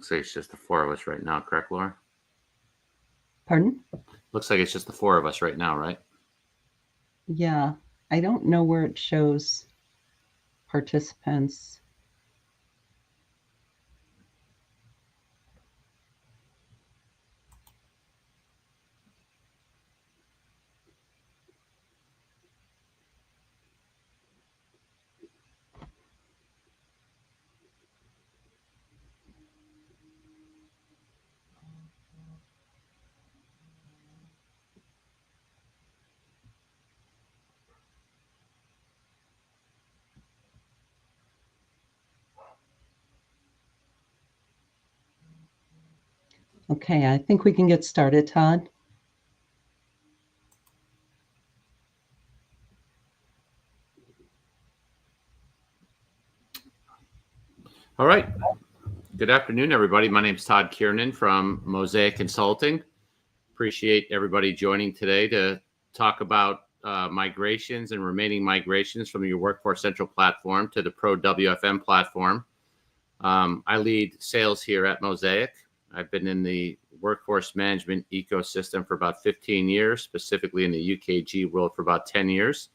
Looks like it's just the four of us right now, correct, Laura? Pardon? Looks like it's just the four of us right now, right? Yeah, I don't know where it shows participants. Okay, I think we can get started, Todd. All right. Good afternoon, everybody. My name is Todd Kiernan from Mosaic Consulting. Appreciate everybody joining today to talk about migrations and remaining migrations from your Workforce Central platform to the Pro WFM platform. I lead sales here at Mosaic. I've been in the workforce management ecosystem for about 15 years, specifically in the UKG world for about 10 years.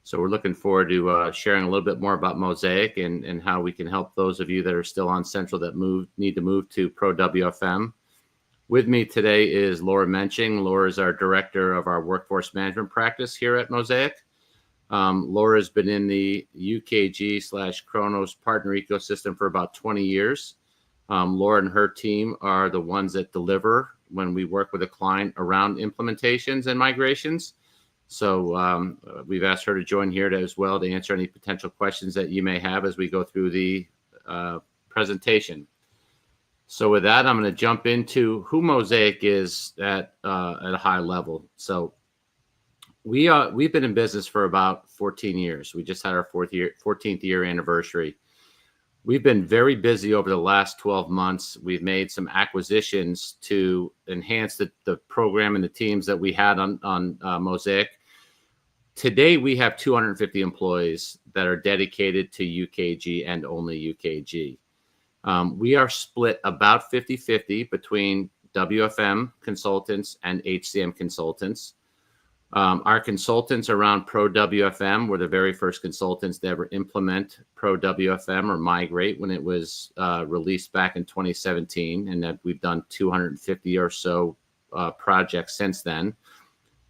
So we're looking forward to sharing a little bit more about Mosaic and how we can help those of you that are still on Central that need to move to Pro WFM. With me today is Laura Menching. Laura is our director of our workforce management practice here at Mosaic. Laura has been in the UKG/Kronos partner ecosystem for about 20 years. Laura and her team are the ones that deliver when we work with a client around implementations and migrations. So we've asked her to join here as well to answer any potential questions that you may have as we go through the presentation. So with that, I'm going to jump into who Mosaic is at a high level. So we've been in business for about 14 years. We just had our 14th year anniversary. We've been very busy over the last 12 months. We've made some acquisitions to enhance the program and the teams that we had on Mosaic. Today, we have 250 employees that are dedicated to UKG and only UKG. We are split about 50-50 between WFM consultants and HCM consultants. Our consultants around Pro WFM were the very first consultants to ever implement Pro WFM or Migrate when it was released back in 2017, and that we've done 250 or so projects since then.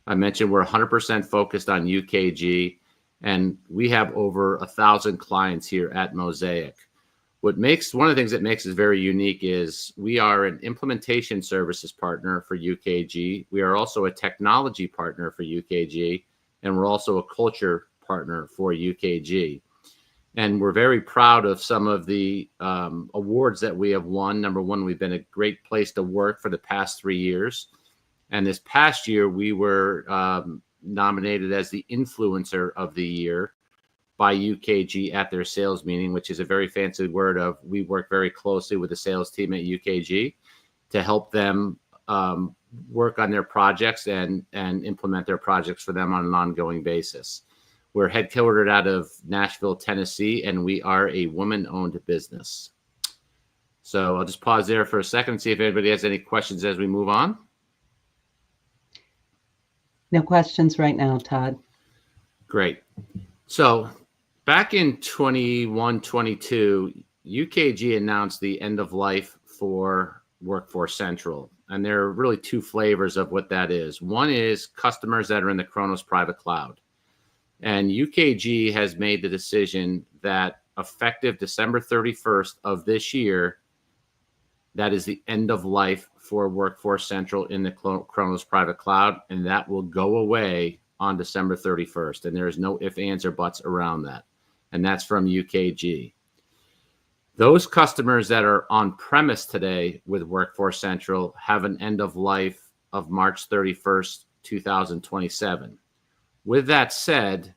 I mentioned we're 100% focused on UKG, and we have over 1,000 clients here at Mosaic. One of the things that makes us very unique is we are an implementation services partner for UKG. We are also a technology partner for UKG, and we're also a culture partner for UKG. And we're very proud of some of the awards that we have won. Number one, we've been a great place to work for the past 3 years. And this past year, we were nominated as the Influencer of the Year by UKG at their sales meeting, which is a very fancy word of we work very closely with the sales team at UKG to help them work on their projects and implement their projects for them on an ongoing basis. We're headquartered out of Nashville, Tennessee, and we are a woman-owned business. So I'll just pause there for a second and see if anybody has any questions as we move on. No questions right now, Todd. Great. So back in 21-22, UKG announced the end of life for Workforce Central. And there are really two flavors of what that is. One is customers that are in the Kronos private cloud. And UKG has made the decision that effective December 31st of this year, that is the end of life for Workforce Central in the Kronos private cloud, and that will go away on December 31st. And there is no ifs, ands, or buts around that. And that's from UKG. Those customers that are on premise today with Workforce Central have an end of life of March 31st, 2027. With that said,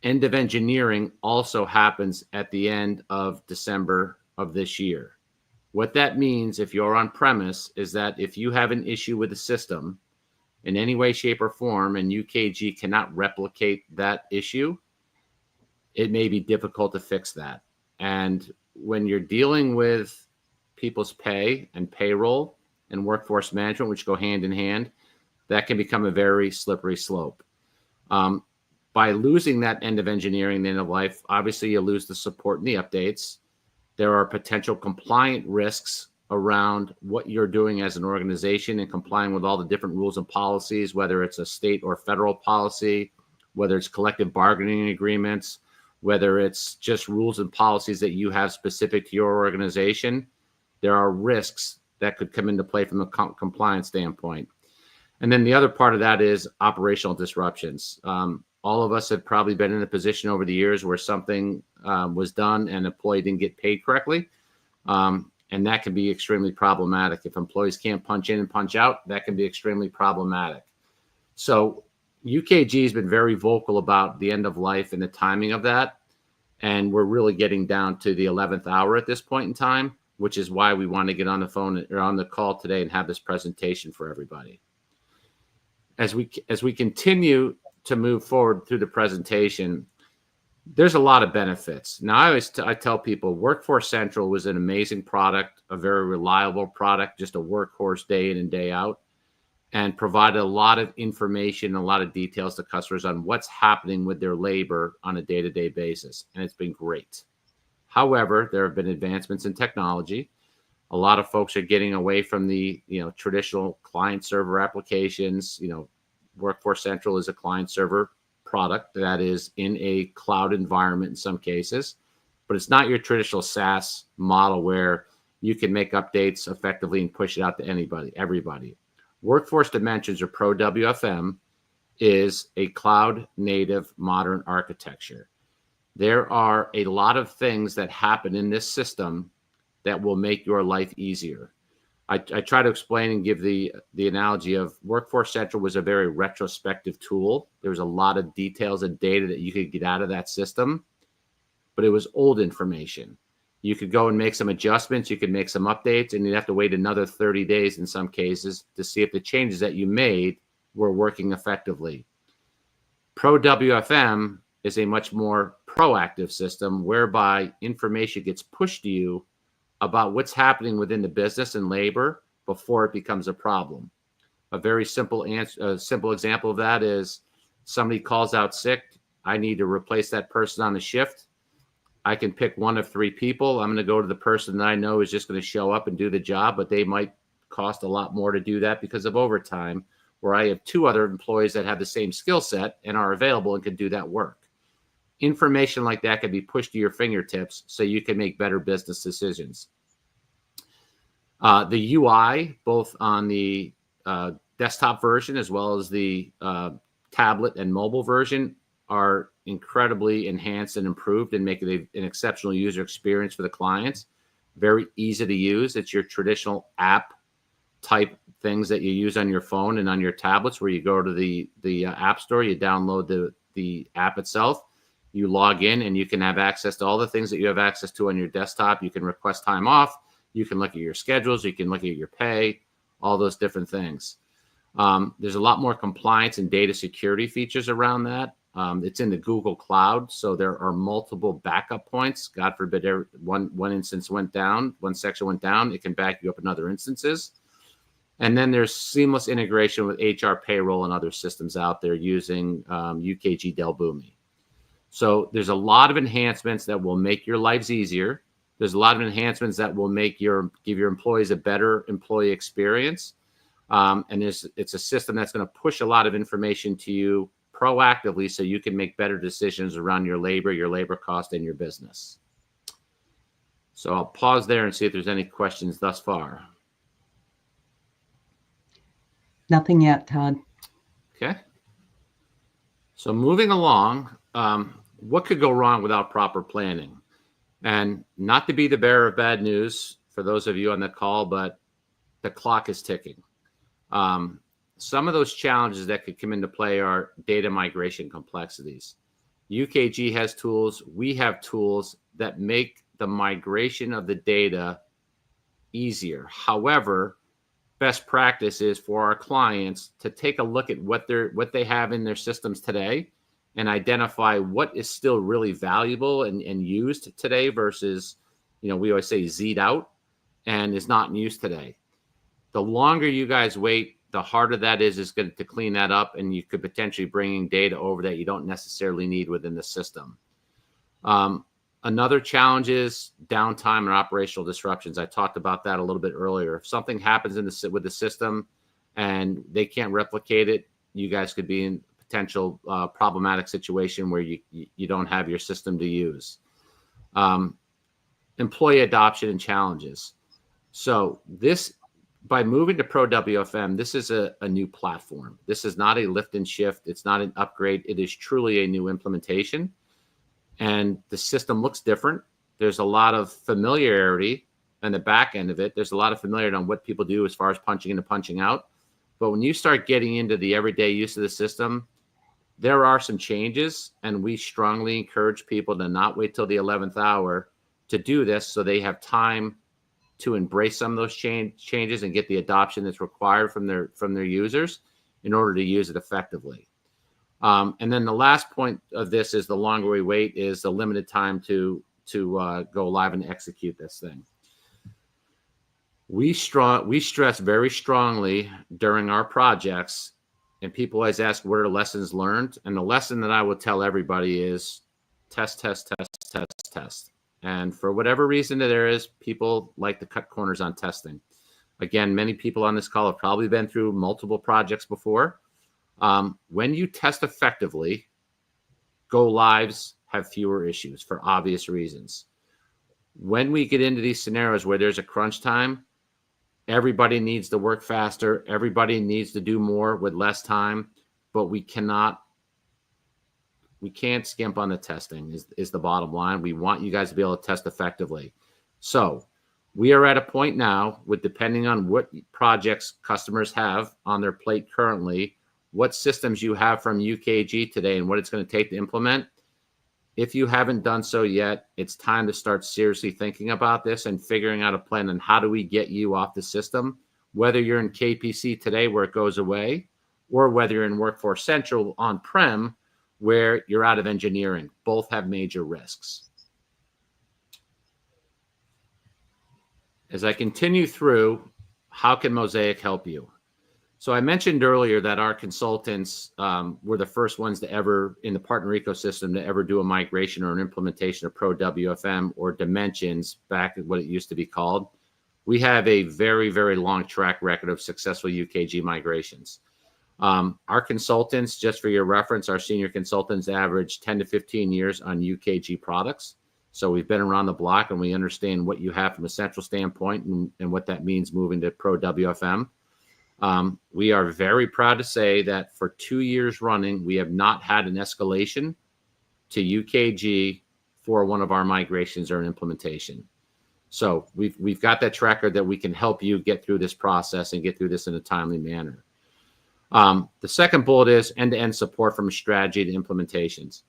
end of engineering also happens at the end of December of this year. What that means, if you're on premise, is that if you have an issue with the system in any way, shape, or form, and UKG cannot replicate that issue, it may be difficult to fix that. And when you're dealing with people's pay and payroll and workforce management, which go hand in hand, that can become a very slippery slope. By losing that end of engineering, the end of life, obviously you lose the support and the updates. There are potential compliant risks around what you're doing as an organization and complying with all the different rules and policies, whether it's a state or federal policy, whether it's collective bargaining agreements, whether it's just rules and policies that you have specific to your organization. There are risks that could come into play from a compliance standpoint. And then the other part of that is operational disruptions. All of us have probably been in a position over the years where something was done and an employee didn't get paid correctly. And that can be extremely problematic. If employees can't punch in and punch out, that can be extremely problematic. So UKG has been very vocal about the end of life and the timing of that. And we're really getting down to the 11th hour at this point in time, which is why we want to get on the phone or on the call today and have this presentation for everybody. As we continue to move forward through the presentation, there's a lot of benefits. Now, I tell people Workforce Central was an amazing product, a very reliable product, just a workhorse day in and day out, and provided a lot of information, a lot of details to customers on what's happening with their labor on a day-to-day basis, and it's been great. However, there have been advancements in technology. A lot of folks are getting away from the traditional client-server applications. Workforce Central is a client-server product that is in a cloud environment in some cases, but it's not your traditional SaaS model where you can make updates effectively and push it out to everybody. Workforce Dimensions, or Pro WFM, is a cloud-native modern architecture. There are a lot of things that happen in this system that will make your life easier. I try to explain and give the analogy of Workforce Central was a very retrospective tool. There was a lot of details and data that you could get out of that system, but it was old information. You could go and make some adjustments, you could make some updates, and you'd have to wait another 30 days in some cases to see if the changes that you made were working effectively. Pro WFM is a much more proactive system whereby information gets pushed to you about what's happening within the business and labor before it becomes a problem. A very simple example of that is somebody calls out sick. I need to replace that person on a shift. I can pick one of three people. I'm going to go to the person that I know is just going to show up and do the job, but they might cost a lot more to do that because of overtime, where I have two other employees that have the same skill set and are available and can do that work. Information like that can be pushed to your fingertips so you can make better business decisions. The UI, both on the desktop version as well as the tablet and mobile version, are incredibly enhanced and improved and make it an exceptional user experience for the clients. Very easy to use. It's your traditional app type things that you use on your phone and on your tablets, where you go to the app store, you download the app itself, you log in, and you can have access to all the things that you have access to on your desktop. You can request time off. You can look at your schedules. You can look at your pay, all those different things. There's a lot more compliance and data security features around that. It's in the Google Cloud, so there are multiple backup points. God forbid one instance went down, one section went down, it can back you up in other instances. And then there's seamless integration with HR, payroll, and other systems out there using UKG Delboomi. So there's a lot of enhancements that will make your lives easier. There's a lot of enhancements that will give your employees a better employee experience. And it's a system that's going to push a lot of information to you proactively so you can make better decisions around your labor cost, and your business. So I'll pause there and see if there's any questions thus far. Nothing yet, Todd. Okay. So moving along, what could go wrong without proper planning? And not to be the bearer of bad news for those of you on the call, but the clock is ticking. Some of those challenges that could come into play are data migration complexities. UKG has tools. We have tools that make the migration of the data easier. However, best practice is for our clients to take a look at what they have in their systems today and identify what is still really valuable and used today versus, we always say Z'd out, and is not in use today. The longer you guys wait, the harder that is going to clean that up, and you could potentially bring in data over that you don't necessarily need within the system. Another challenge is downtime and operational disruptions. I talked about that a little bit earlier. If something happens with the system and they can't replicate it, you guys could be in a potential problematic situation where you don't have your system to use. Employee adoption and challenges. So by moving to Pro WFM, this is a new platform. This is not a lift and shift. It's not an upgrade. It is truly a new implementation. And the system looks different. There's a lot of familiarity on the back end of it. There's a lot of familiarity on what people do as far as punching in and punching out. But when you start getting into the everyday use of the system, there are some changes, and we strongly encourage people to not wait till the 11th hour to do this, so they have time to embrace some of those changes and get the adoption that's required from their users in order to use it effectively. And then the last point of this is the longer we wait is the limited time to go live and execute this thing. We stress very strongly during our projects, and people always ask, what are lessons learned? And the lesson that I will tell everybody is test, test, test, test, test. And for whatever reason there is, people like to cut corners on testing. Again, many people on this call have probably been through multiple projects before. When you test effectively, go lives have fewer issues for obvious reasons. When we get into these scenarios where there's a crunch time, everybody needs to work faster. Everybody needs to do more with less time, but we can't skimp on the testing is the bottom line. We want you guys to be able to test effectively. So we are at a point now with, depending on what projects customers have on their plate currently, what systems you have from UKG today and what it's going to take to implement. If you haven't done so yet, it's time to start seriously thinking about this and figuring out a plan on how do we get you off the system, whether you're in KPC today where it goes away, or whether you're in Workforce Central on-prem where you're out of engineering. Both have major risks. As I continue through, how can Mosaic help you? So I mentioned earlier that our consultants were the first ones to ever, in the partner ecosystem, to ever do a migration or an implementation of Pro WFM or Dimensions, back at what it used to be called. We have a very, very long track record of successful UKG migrations. Our consultants, just for your reference, our senior consultants average 10 to 15 years on UKG products. So we've been around the block and we understand what you have from a central standpoint and what that means moving to Pro WFM. We are very proud to say that for 2 years running, we have not had an escalation to UKG for one of our migrations or an implementation. So we've got that track record that we can help you get through this process and get through this in a timely manner. The second bullet is end-to-end support from strategy to implementations.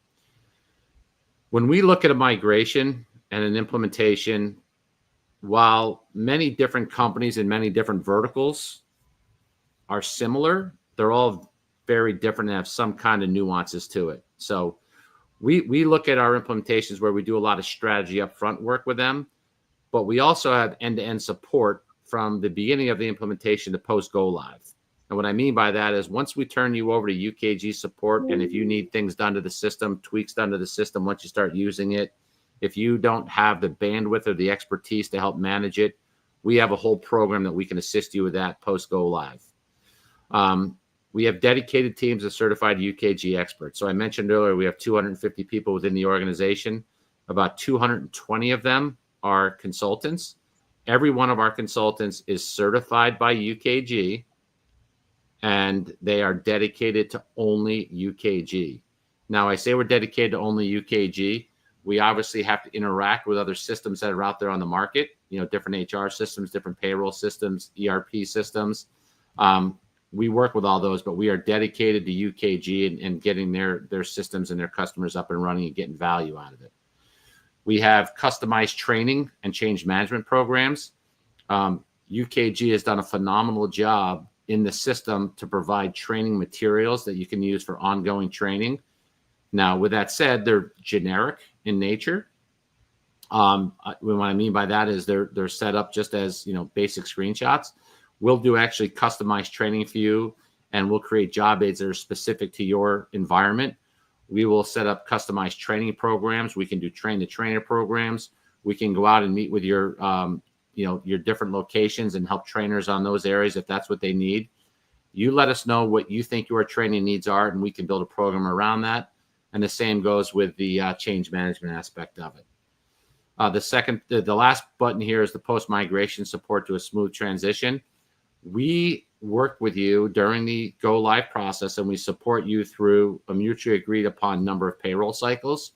When we look at a migration and an implementation, while many different companies and many different verticals are similar, they're all very different and have some kind of nuances to it. So we look at our implementations where we do a lot of strategy upfront work with them, but we also have end-to-end support from the beginning of the implementation to post-go live. And what I mean by that is once we turn you over to UKG support, and if you need things done to the system, tweaks done to the system once you start using it, if you don't have the bandwidth or the expertise to help manage it, we have a whole program that we can assist you with that post-go live. We have dedicated teams of certified UKG experts. So I mentioned earlier, we have 250 people within the organization. About 220 of them are consultants. Every one of our consultants is certified by UKG, and they are dedicated to only UKG. Now, I say we're dedicated to only UKG. We obviously have to interact with other systems that are out there on the market, different HR systems, different payroll systems, ERP systems. We work with all those, but we are dedicated to UKG and getting their systems and their customers up and running and getting value out of it. We have customized training and change management programs. UKG has done a phenomenal job in the system to provide training materials that you can use for ongoing training. Now, with that said, they're generic in nature. What I mean by that is they're set up just as, basic screenshots. We'll do actually customized training for you, and we'll create job aids that are specific to your environment. We will set up customized training programs. We can do train-the-trainer programs. We can go out and meet with your different locations and help trainers on those areas if that's what they need. You let us know what you think your training needs are, and we can build a program around that. And the same goes with the change management aspect of it. The last button here is the post-migration support to a smooth transition. We work with you during the go live process, and we support you through a mutually agreed upon number of payroll cycles.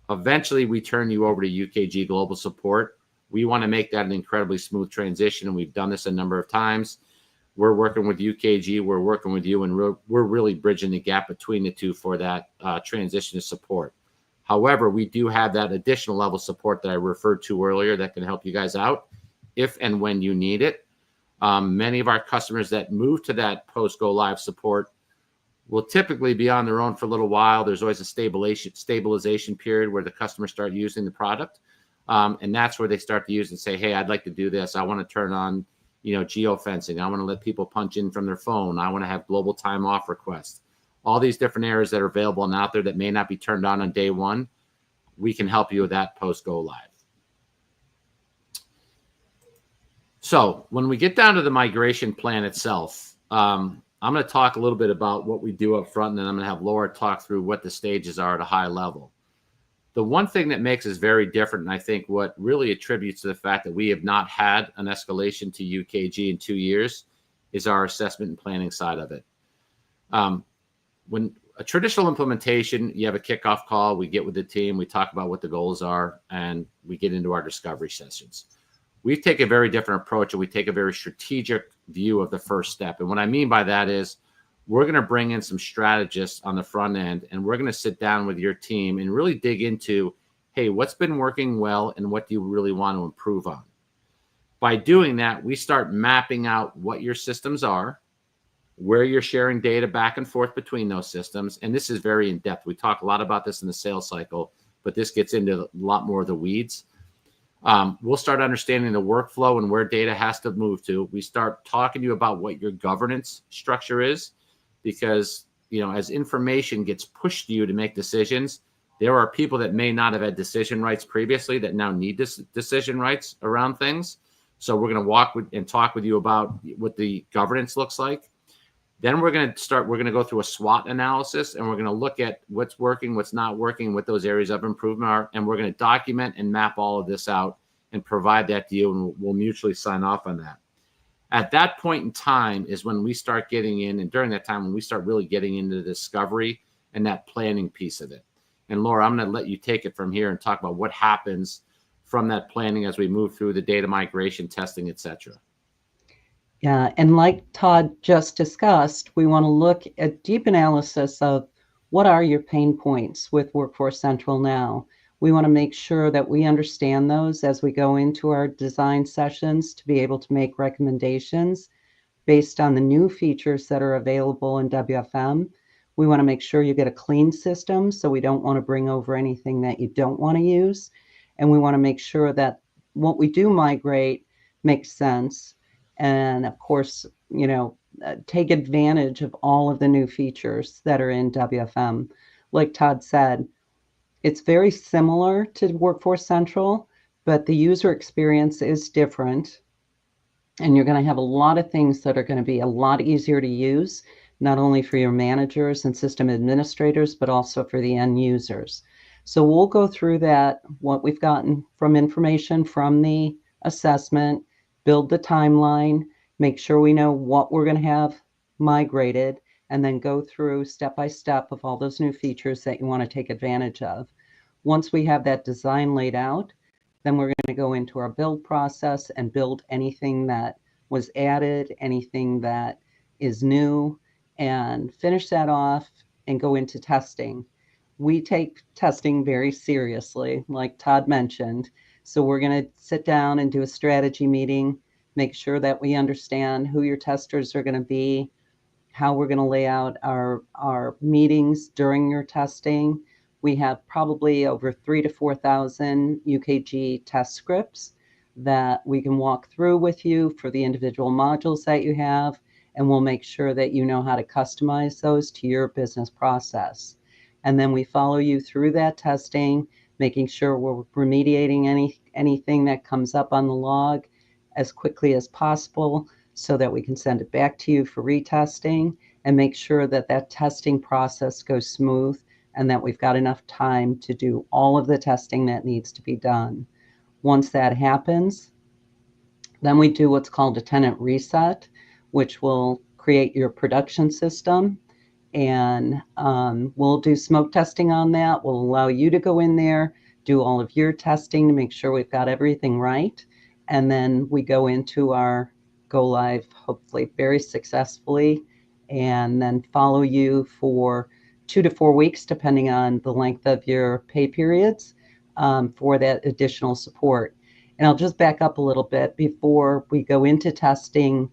Eventually, we turn you over to UKG Global Support. We want to make that an incredibly smooth transition, and we've done this a number of times. We're working with UKG, we're working with you, and we're really bridging the gap between the two for that transition to support. However, we do have that additional level of support that I referred to earlier that can help you guys out if and when you need it. Many of our customers that move to that post-go-live support will typically be on their own for a little while. There's always a stabilization period where the customers start using the product. And that's where they start to use and say, hey, I'd like to do this. I want to turn on, geofencing. I want to let people punch in from their phone. I want to have global time off requests. All these different areas that are available and out there that may not be turned on day one, we can help you with that post-go-live. So when we get down to the migration plan itself, I'm going to talk a little bit about what we do up front, and then I'm going to have Laura talk through what the stages are at a high level. The one thing that makes us very different, and I think what really attributes to the fact that we have not had an escalation to UKG in 2 years, is our assessment and planning side of it. When a traditional implementation, you have a kickoff call, we get with the team, we talk about what the goals are, and we get into our discovery sessions. We take a very different approach, and we take a very strategic view of the first step. And what I mean by that is we're going to bring in some strategists on the front end, and we're going to sit down with your team and really dig into, hey, what's been working well and what do you really want to improve on? By doing that, we start mapping out what your systems are, where you're sharing data back and forth between those systems. And this is very in-depth. We talk a lot about this in the sales cycle, but this gets into a lot more of the weeds. We'll start understanding the workflow and where data has to move to. We start talking to you about what your governance structure is, because, as information gets pushed to you to make decisions, there are people that may not have had decision rights previously that now need decision rights around things. So we're going to talk with you about what the governance looks like. Then we're going to go through a SWOT analysis, and we're going to look at what's working, what's not working, what those areas of improvement are. And we're going to document and map all of this out and provide that to you, and we'll mutually sign off on that. At that point in time is when we start getting in, and during that time, when we start really getting into the discovery and that planning piece of it. And Laura, I'm going to let you take it from here and talk about what happens from that planning as we move through the data migration, testing, et cetera. Yeah, and like Todd just discussed, we want to look at deep analysis of what are your pain points with Workforce Central now. We want to make sure that we understand those as we go into our design sessions to be able to make recommendations based on the new features that are available in WFM. We want to make sure you get a clean system, so we don't want to bring over anything that you don't want to use. And we want to make sure that what we do migrate makes sense. And of course, take advantage of all of the new features that are in WFM. Like Todd said, it's very similar to Workforce Central, but the user experience is different. And you're going to have a lot of things that are going to be a lot easier to use, not only for your managers and system administrators, but also for the end users. So we'll go through that, what we've gotten from information from the assessment, build the timeline, make sure we know what we're going to have migrated, and then go through step by step of all those new features that you want to take advantage of. Once we have that design laid out, then we're going to go into our build process and build anything that was added, anything that is new, and finish that off and go into testing. We take testing very seriously, like Todd mentioned. So we're going to sit down and do a strategy meeting, make sure that we understand who your testers are going to be, how we're going to lay out our meetings during your testing, We have probably over 3,000 to 4,000 UKG test scripts that we can walk through with you for the individual modules that you have, and we'll make sure that you know how to customize those to your business process. And then we follow you through that testing, making sure we're remediating anything that comes up on the log as quickly as possible so that we can send it back to you for retesting, and make sure that that testing process goes smooth and that we've got enough time to do all of the testing that needs to be done. Once that happens, then we do what's called a tenant reset, which will create your production system. And we'll do smoke testing on that. We'll allow you to go in there, do all of your testing to make sure we've got everything right. And then we go into our go live, hopefully very successfully, and then follow you for 2 to 4 weeks, depending on the length of your pay periods, for that additional support. And I'll just back up a little bit before we go into testing.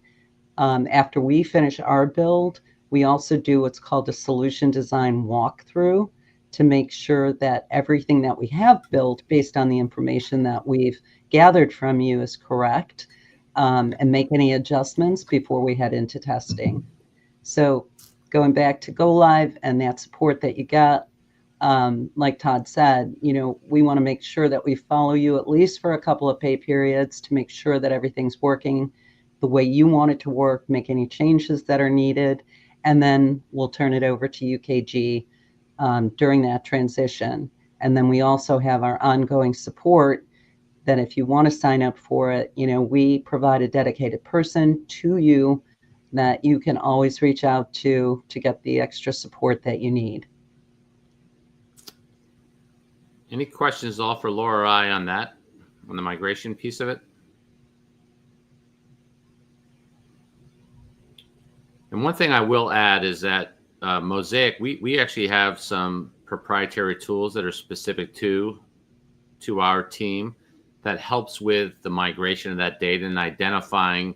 After we finish our build, we also do what's called a solution design walkthrough to make sure that everything that we have built based on the information that we've gathered from you is correct, and make any adjustments before we head into testing. So going back to go live and that support that you got, like Todd said, we want to make sure that we follow you at least for a couple of pay periods to make sure that everything's working the way you want it to work, make any changes that are needed, and then we'll turn it over to UKG during that transition. And then we also have our ongoing support that if you want to sign up for it, we provide a dedicated person to you that you can always reach out to get the extra support that you need. Any questions all for Laura or I on that, on the migration piece of it? And one thing I will add is that Mosaic, we actually have some proprietary tools that are specific to our team that helps with the migration of that data and identifying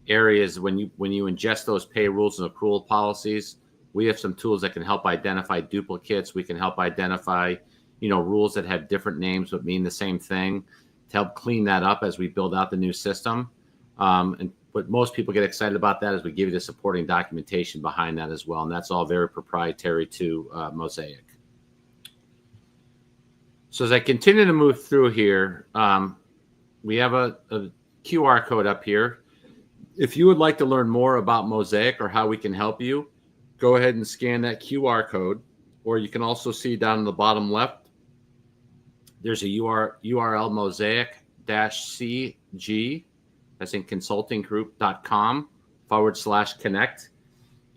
areas when you ingest those pay rules and accrual policies. We have some tools that can help identify duplicates. We can help identify rules that have different names but mean the same thing, to help clean that up as we build out the new system. But most people get excited about that as we give you the supporting documentation behind that as well. And that's all very proprietary to Mosaic. So as I continue to move through here, we have a QR code up here. If you would like to learn more about Mosaic or how we can help you, go ahead and scan that QR code. Or you can also see down in the bottom left, there's a URL, mosaic-cg, that's in consultinggroup.com/connect.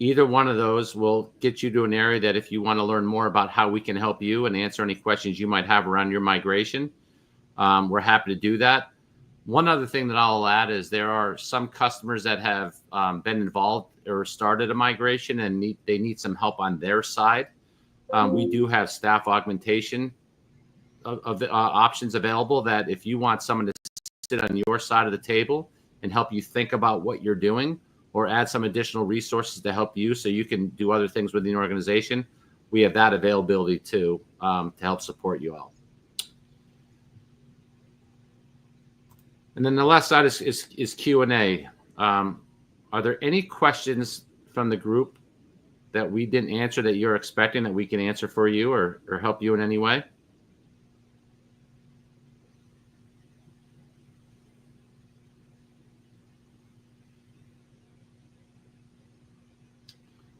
Either one of those will get you to an area that if you want to learn more about how we can help you and answer any questions you might have around your migration, we're happy to do that. One other thing that I'll add is there are some customers that have been involved or started a migration and they need some help on their side. We do have staff augmentation of options available that if you want someone to sit on your side of the table and help you think about what you're doing or add some additional resources to help you so you can do other things within the organization, we have that availability too, to help support you all. And then the last side is Q&A. Are there any questions from the group that we didn't answer that you're expecting that we can answer for you or help you in any way?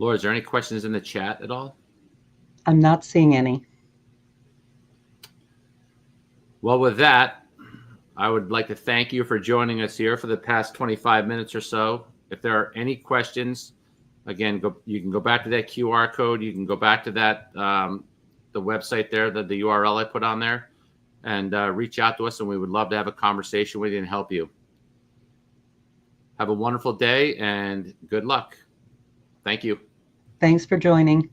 Laura, is there any questions in the chat at all? I'm not seeing any. Well, with that, I would like to thank you for joining us here for the past 25 minutes or so. If there are any questions, again, you can go back to that QR code. You can go back to that, the website there, the URL I put on there, and reach out to us, and we would love to have a conversation with you and help you. Have a wonderful day and good luck. Thank you. Thanks for joining.